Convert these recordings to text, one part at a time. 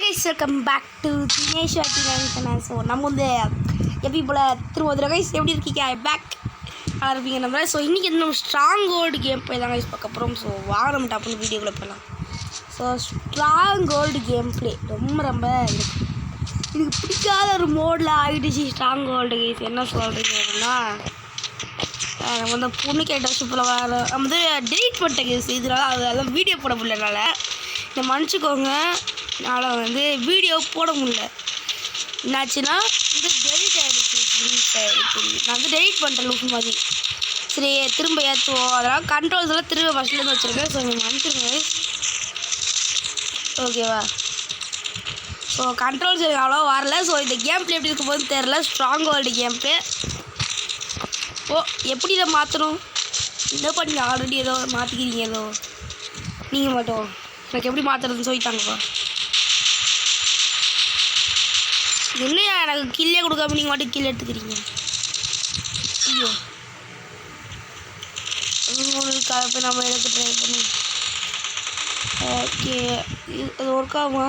Guys welcome back to Dinesh channel. So நம்ம வந்து எப்படி போல் திரும்ப கைஸ் எப்படி இருக்கீங்க பேக் நல்லா இருப்பீங்க நம்ம. ஸோ இன்றைக்கி நம்ம ஸ்ட்ராங் கோல்டு கேம் பிளே தான் கைஸ் பார்க்க போகிறோம். ஸோ வாங்க நம்ம டாப்னு வீடியோக்குள்ளே போகலாம். So strong gold game play ரொம்ப இதுக்கு பிடிக்காத ஒரு மோடில் ஆகிடுச்சு ஸ்ட்ராங் கோல்டு கைஸ். என்ன சொல்கிறீங்க அப்படின்னா நம்ம வந்து பொண்ணு கேட்ட சூப்பராக நம்ம வந்து டெலிட் பண்ணிட்டேன் கைஸ். இதனால அதெல்லாம் வீடியோ போட முடியலனால இதை மன்னிச்சிக்கோங்க. என்னால் வந்து வீடியோ போட முடியல. என்னாச்சுன்னா வந்து டெலிட் ஆகிடுச்சு. நான் வந்து டெலிட் பண்ணுறேன் லூஸ் மாதிரி. சரி திரும்ப ஏற்றுவோம். அதெல்லாம் கண்ட்ரோல்ஸ் எல்லாம் திரும்ப ஃபஸ்ட்லேருந்து வச்சுருக்கேன். ஸோ நீங்கள் மன்னிச்சிருங்க ஓகேவா. ஸோ கண்ட்ரோல்ஸ் எனக்கு அவ்வளோ வரல. ஸோ இந்த கேம் பிளே எப்படி இருக்கும்போது தெரில. ஸ்ட்ராங் கோல்டு கேம் பிளே எப்படி இதை மாற்றணும் என்ன பண்ணி ஆல்ரெடி ஏதோ மாற்றிக்கிறீங்க. ஏதோ நீங்கள் மட்டும் எனக்கு எப்படி மாற்றுறதுன்னு சொல்லிட்டாங்கப்பா. இல்லையா எனக்கு கில்லே கொடுக்காம நீங்கள் மட்டும் கில் எடுத்துக்கிறீங்க. ஐயோ இப்போ நம்ம எடுத்து ட்ரை பண்ணி ஓகே இது ஒர்க் ஆகுமா?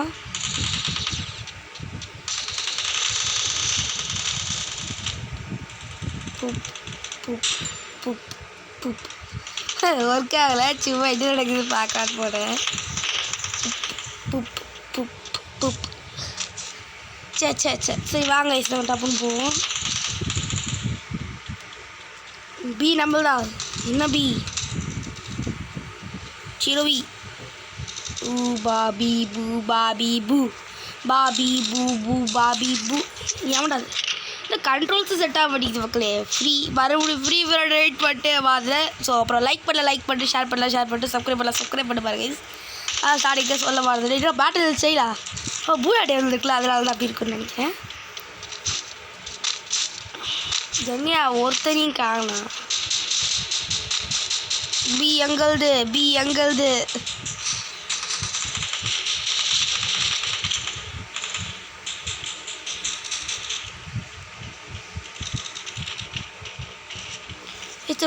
ஒர்க் ஆகலை. சும்மா இது நடக்குது பார்க்காது போனேன். சரி வாங்க நம்ம டப்புன்னு போவோம். பி நம்மளா என்ன பி சிரோவி பாபி பூ பாபி பூ பாபி பூ பூ பாபி பூ ஏமாடாது. இந்த கண்ட்ரோல்ஸு செட் ஆக மாட்டேங்குது மக்களே. மறுபடியும் ஃப்ரீ ஃபயர் வெயிட் பண்ணிட்டு வாது. ஸோ அப்புறம் லைக் பண்ணிட்டு ஷேர் பண்ணிட்டு சப்ஸ்கிரைப் பண்ணி பாருங்க. ஸ்டார்டிங்க சொல்ல மாறுது இன்னும் பேட்டரி செய்யலாம். பூயாட்டே வந்துருக்குல அதனால தான் அப்படி இருக்குன்னு நினைக்கிறேன். ஜன்யா ஒருத்தனையும் காணலாம். பி எங்கள்து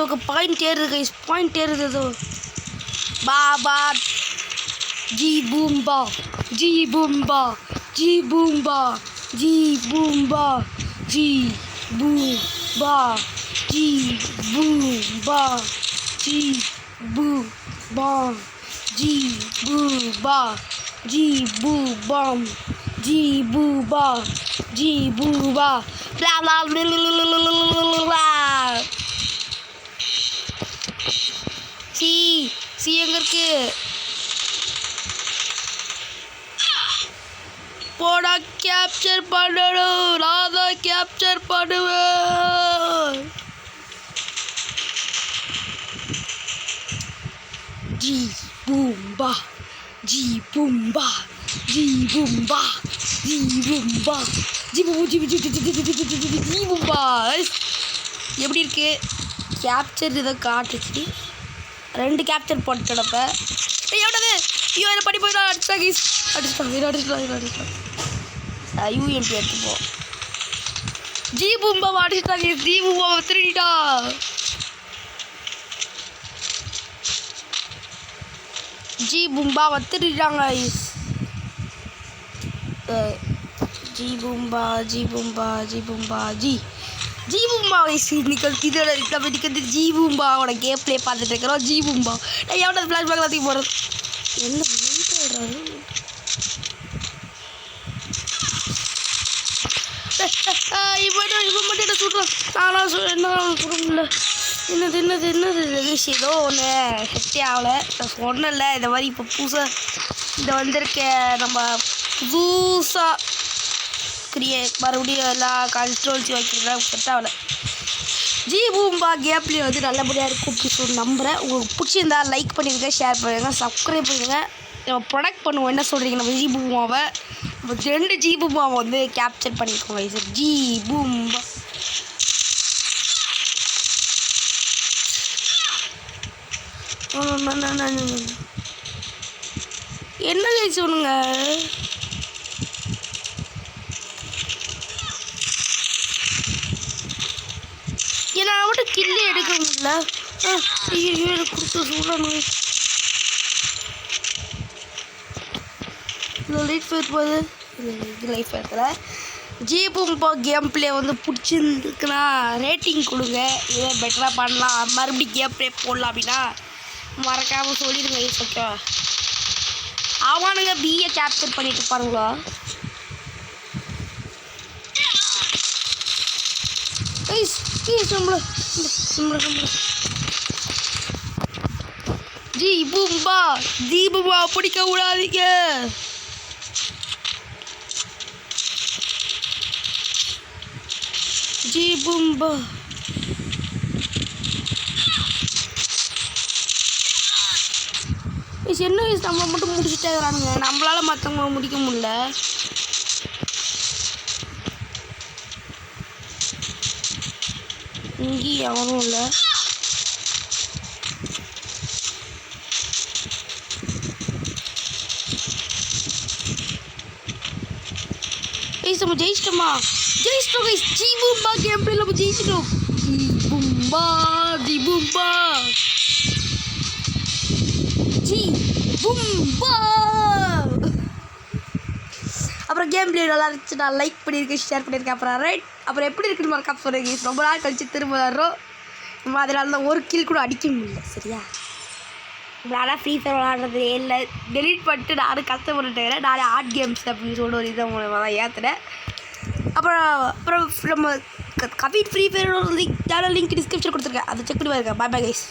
ఒక పాయింట్ ఏరుదు బాబా జీ బూంబా జీ బూంబా జీ బూంబా జీ బూంబా జీ బూంబా జీ బూంబా జీ బూంబా జీ బూంబా జీ బూంబా జీ బూంబా జీ బూంబా bla bla bla bla. சி எங்க இருக்கு போடா கேப்சர் பண்ணணும். நான் தான் கேப்சர் பண்ணுவேன். ஜி பூம்பா ஜி பூம்பா ஜி பூம்பா ஜி பூம்பா ஜி பூம்பா. எப்படி இருக்கு கேப்சர் இதை காட்டுச்சு. 2 கேப்சர் போட்டுடப்ப எவ்வளவு ஐயோ இதை படி போயிடும். அடிச்சிட்டாங்க யூஎம்பி எடுத்துப்போம். ஜி பூம்பாவை அடிச்சிட்டாங்க. ஜி பூம்பாவை திருடிட்டா. ஜி பூம்பாவை திருடிட்டாங்க. ஜி பூம்பா ஜி பூம்பா ஜி பூம்பா ஜி ஜி பூம்பா இதோட நம்ம ஜி பூம்பாவோட கேம் பிளே பார்த்துட்டு இருக்கிறோம். ஜி பூம்பா நான் எவ்வளோ ஃப்ளாஷ்பேக் எல்லாத்தையும் போடுறது என்ன இப்போ மட்டும் என்ன சொல்கிறோம். நானும் என்ன சொல்ல முடியல. என்னது ஏதோ ஒன்று செட்டே ஆகலை. ஒன்றும் இல்லை இந்த மாதிரி இப்போ புதுசாக இந்த வந்திருக்க நம்ம புதுசாக மறுபடியும் எல்லாம் கண்ட்ரோல்ஸ் வைக்கிறதா செட் ஆகலை. ஜி பூம்பா கேப்லேயே வந்து நல்லபடியாக இருக்கும் அப்படி சொல்லி நம்புகிறேன். உங்களுக்கு பிடிச்சிருந்தா லைக் பண்ணிடுங்க, ஷேர் பண்ணுங்கள், சப்ஸ்கிரைப் பண்ணுங்க. நம்ம ப்ரொடக்ட் பண்ணுவோம். என்ன சொல்கிறீங்க நம்ம ஜி பூமாவை 2 ஜி பூமாவை வந்து கேப்சர் பண்ணியிருக்கோம் சார். ஜி பூம்பா என்ன சொல்லுங்க. ஏன்னா மட்டும் கில்லு எடுக்க முடியல. ஐயோ கொடுத்து சொல்லணும். லைட் ஃபயர் போகுது. இது லைஃப் இருக்கிற ஜீபூம்பா கேம் பிளே வந்து பிடிச்சிருந்துக்குன்னா ரேட்டிங் கொடுங்க. இதே பெட்டராக பண்ணலாம், மறுபடியும் கேம் பிளே போடலாம் அப்படின்னா மறக்காமல் சொல்லிடுங்க. ஓகே, அவனுங்க பிஏ கேப்சர் பண்ணிட்டு பாருங்களா. ஜீபூம்பா பிடிக்க விடாதீங்க. ஜீபூம்பா என்ன நம்ம மட்டும் முடிச்சுட்டே இருக்கிறானுங்க, நம்மளால மற்றவங்க முடிக்க முடியல. இங்கேயும் எவனும் இல்லை. நம்ம ஜெயிச்சிட்டோமா? ஜெயிச்சிட்டோம் கைஸ். ஜீபூம்பா கேம் பிளேல நம்ம ஜெயிச்சிட்டோம். ஜீபூம்பா ஜீபூம்பா ஜீபூம்பா. அப்புறம் கேம் பிளே நல்லா இருந்துச்சு, நான் லைக் பண்ணியிருக்கேன், ஷேர் பண்ணியிருக்கேன். அப்புறம் ரைட் அப்புறம் எப்படி இருக்குன்னு மறக்காம சொல்லுங்க. ரொம்ப நாள் கழிச்சு திரும்ப வர்றோம். நம்ம அதனால தான் ஒரு கில் கூட அடிக்க முடியல. சரியா, நம்மளால ஃப்ரீ ஃபயர் விளாடுறதே இல்லை. டெலீட் பண்ணிட்டு நானும் கஷ்டப்பட்டுட்டேன். நானே ஆர்ட் கேம்ஸ் அப்படின்னு சொல்லிட்டு ஒரு இதை மூலமாக தான் ஏற்றுனேன். அப்புறம் நம்ம கவிட் ஃப்ரீ ஃபயரோட லிங்க் சேனல் லிங்க் டிஸ்கிரிப்ஷன் கொடுத்துருக்கேன், அதை செக் பண்ணி பாருங்க. Bye bye guys.